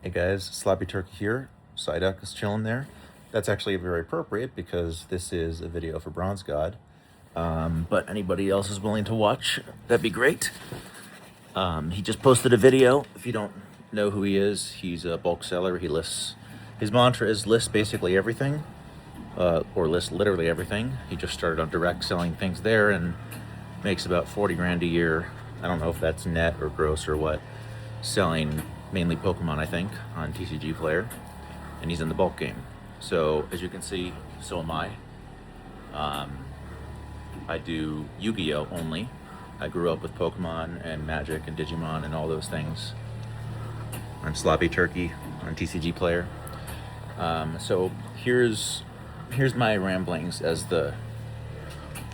Hey guys, Sloppy Turkey here. Psyduck is chilling there. That's actually very appropriate because this is a video for Bronze God. But anybody else is willing to watch, that'd be great. He just posted a video. If you don't know who he is, he's a bulk seller. He lists, his mantra is list basically everything, or list literally everything. He just started on direct selling things there and makes about 40 grand a year. I don't know if that's net or gross or what. Selling mainly Pokemon, I think, on TCG Player, and he's in the bulk game. So as you can see, so am I. I do Yu-Gi-Oh only. I grew up with Pokemon and Magic and Digimon and all those things. I'm Sloppy Turkey on TCG Player. So here's my ramblings as the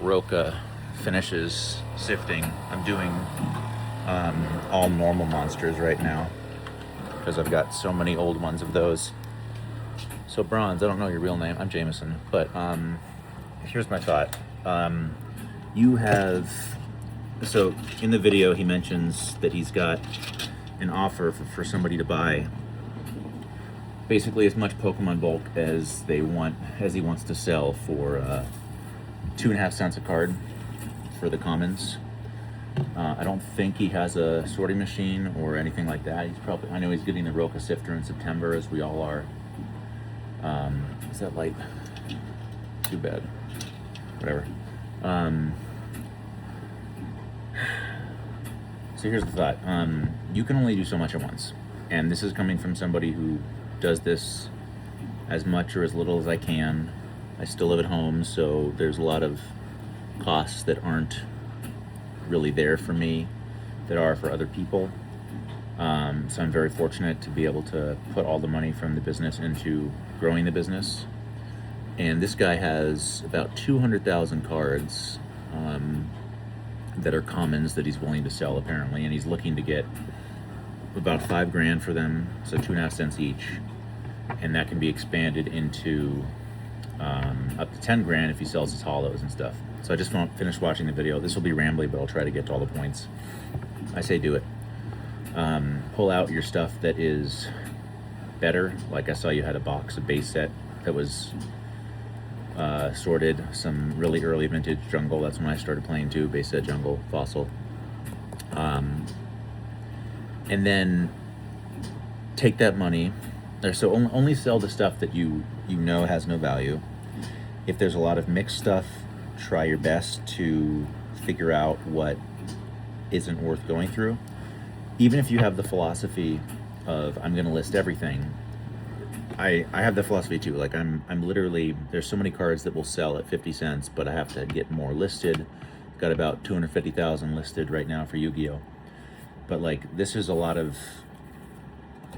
Roka finishes sifting. I'm doing all normal monsters right now because I've got so many old ones of those. So Bronze, I don't know your real name. I'm Jameson, but here's my thought. You have, so in the video he mentions that he's got an offer for somebody to buy basically as much Pokemon bulk as he wants to sell for 2.5 cents a card for the commons. I don't think he has a sorting machine or anything like that. I know he's getting the Roka Sifter in September, as we all are. Is that light? Too bad. Whatever. So here's the thought. You can only do so much at once. And this is coming from somebody who does this as much or as little as I can. I still live at home, so there's a lot of costs that aren't really there for me that are for other people. So I'm very fortunate to be able to put all the money from the business into growing the business. And this guy has about 200,000 cards that are commons that he's willing to sell apparently, and he's looking to get about 5 grand for them, so 2.5 cents each, and that can be expanded into up to 10 grand if he sells his hollows and stuff. So I just won't finish watching the video. This will be rambly, but I'll try to get to all the points. I say do it. Pull out your stuff that is better. Like I saw you had a box, a base set that was sorted, some really early vintage jungle. That's when I started playing too, base set jungle, fossil. And then take that money, so only sell the stuff that you know has no value. If there's a lot of mixed stuff, try your best to figure out what isn't worth going through. Even if you have the philosophy of I'm going to list everything, I have the philosophy too. Like I'm literally, there's so many cards that will sell at 50 cents, but I have to get more listed. Got about 250,000 listed right now for Yu-Gi-Oh. But like this is a lot of,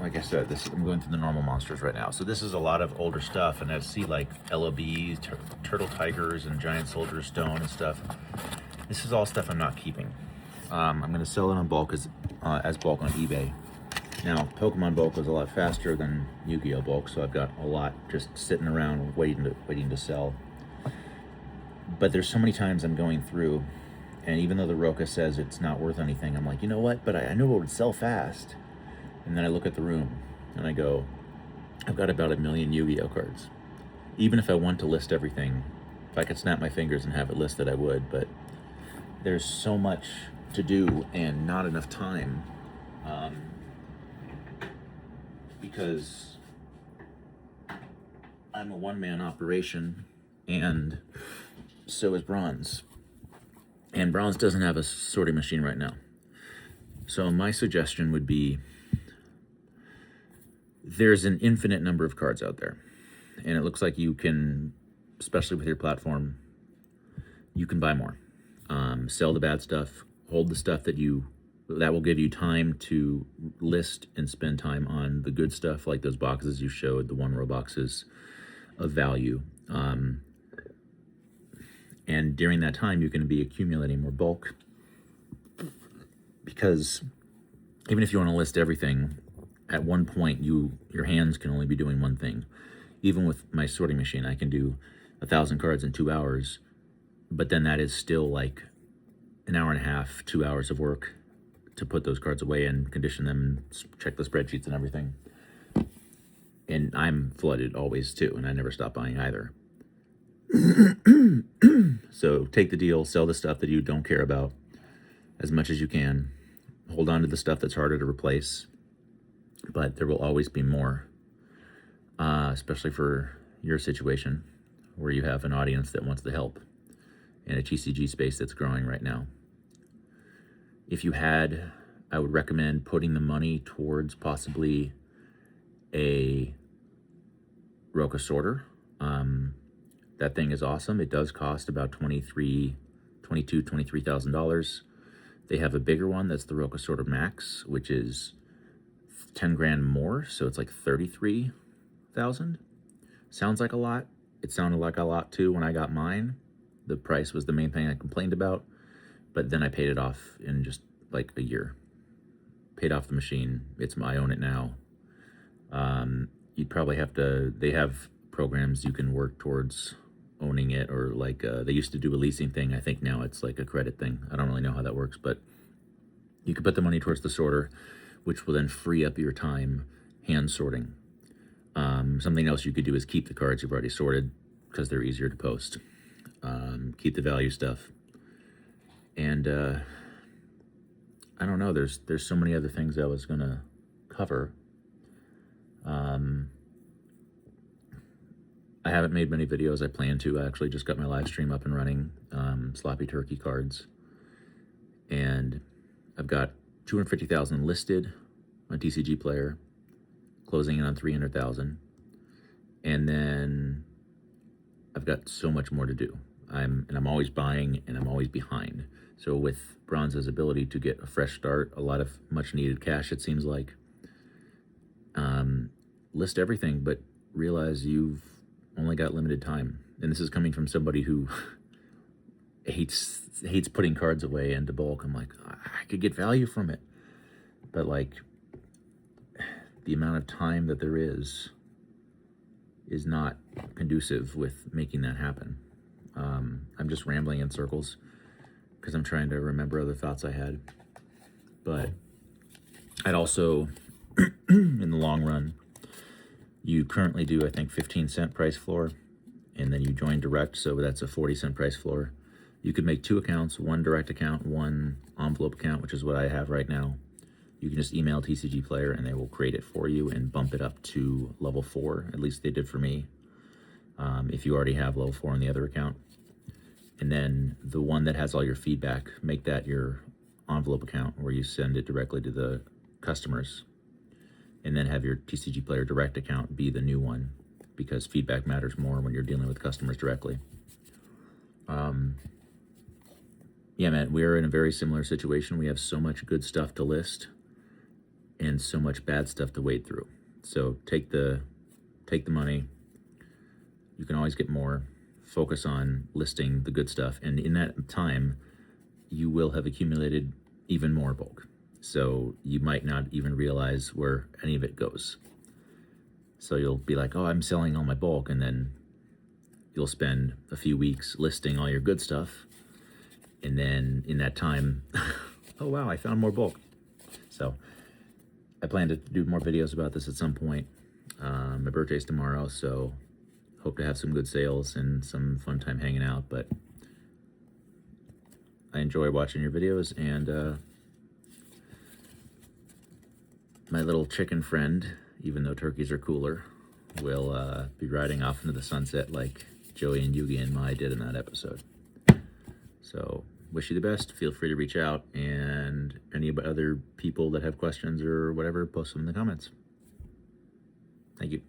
like I said, I'm going through the normal monsters right now. So this is a lot of older stuff, and I see like LOBs, Turtle Tigers, and Giant Soldier Stone and stuff. This is all stuff I'm not keeping. I'm going to sell it on bulk as bulk on eBay. Now, Pokemon bulk was a lot faster than Yu-Gi-Oh bulk, so I've got a lot just sitting around waiting to sell. But there's so many times I'm going through, and even though the Roka says it's not worth anything, I'm like, you know what? But I know it would sell fast. And then I look at the room and I go, I've got about 1 million Yu-Gi-Oh cards. Even if I want to list everything, if I could snap my fingers and have it listed, I would. But there's so much to do and not enough time, because I'm a one-man operation, and so is Bronze. And Bronze doesn't have a sorting machine right now. So my suggestion would be, there's an infinite number of cards out there, and it looks like you can, especially with your platform, you can buy more. Sell the bad stuff, hold the stuff that will give you time to list and spend time on the good stuff, like those boxes you showed, the 1-row boxes of value. And during that time, you can be accumulating more bulk, because even if you want to list everything, at one point your hands can only be doing one thing. Even with my sorting machine, I can do 1,000 cards in 2 hours, but then that is still like an hour and a half, 2 hours of work to put those cards away and condition them and check the spreadsheets and everything. And I'm flooded always too, and I never stop buying either. So take the deal, sell the stuff that you don't care about as much as you can. Hold on to the stuff that's harder to replace, but there will always be more, especially for your situation where you have an audience that wants the help in a TCG space that's growing right now. If you had, I would recommend putting the money towards possibly a Roka sorter. That thing is awesome. It does cost about $23,000. They have a bigger one that's the Roka Sorter Max, which is 10 grand more, so it's like 33,000. Sounds like a lot. It sounded like a lot too when I got mine. The price was the main thing I complained about, but then I paid it off in just like a year. Paid off the machine. I own it now. You'd probably have to, they have programs you can work towards owning it, or like they used to do a leasing thing. I think now it's like a credit thing. I don't really know how that works, but you could put the money towards the sorter, which will then free up your time hand sorting. Something else you could do is keep the cards you've already sorted because they're easier to post. Keep the value stuff. And I don't know, there's so many other things I was gonna cover. I haven't made many videos. I plan to. I actually just got my live stream up and running, Sloppy Turkey cards. And I've got 250,000 listed on TCG Player, closing in on 300,000. And then I've got so much more to do. I'm always buying, and I'm always behind. So with Bronze's ability to get a fresh start, a lot of much needed cash, it seems like, list everything, but realize you've only got limited time. And this is coming from somebody who hates putting cards away into bulk. I'm like, I could get value from it, but like the amount of time that there is not conducive with making that happen. I'm just rambling in circles because I'm trying to remember other thoughts I had. But I'd also, in the long run, you currently do, I think, 15-cent price floor, and then you join direct, so that's a 40-cent price floor. You could make 2 accounts, one direct account, one envelope account, which is what I have right now. You can just email TCG Player and they will create it for you and bump it up to level 4. At least they did for me. If you already have level 4 on the other account. And then the one that has all your feedback, make that your envelope account where you send it directly to the customers. And then have your TCG Player direct account be the new one, because feedback matters more when you're dealing with customers directly. Yeah, man, we're in a very similar situation. We have so much good stuff to list and so much bad stuff to wade through. So take the money. You can always get more. Focus on listing the good stuff. And in that time, you will have accumulated even more bulk. So you might not even realize where any of it goes. So you'll be like, oh, I'm selling all my bulk. And then you'll spend a few weeks listing all your good stuff. And then in that time, oh, wow, I found more bulk. So I plan to do more videos about this at some point. My birthday's tomorrow, so hope to have some good sales and some fun time hanging out. But I enjoy watching your videos, and my little chicken friend, even though turkeys are cooler, will be riding off into the sunset like Joey and Yugi and Mai did in that episode. So wish you the best. Feel free to reach out, and any other people that have questions or whatever, post them in the comments. Thank you.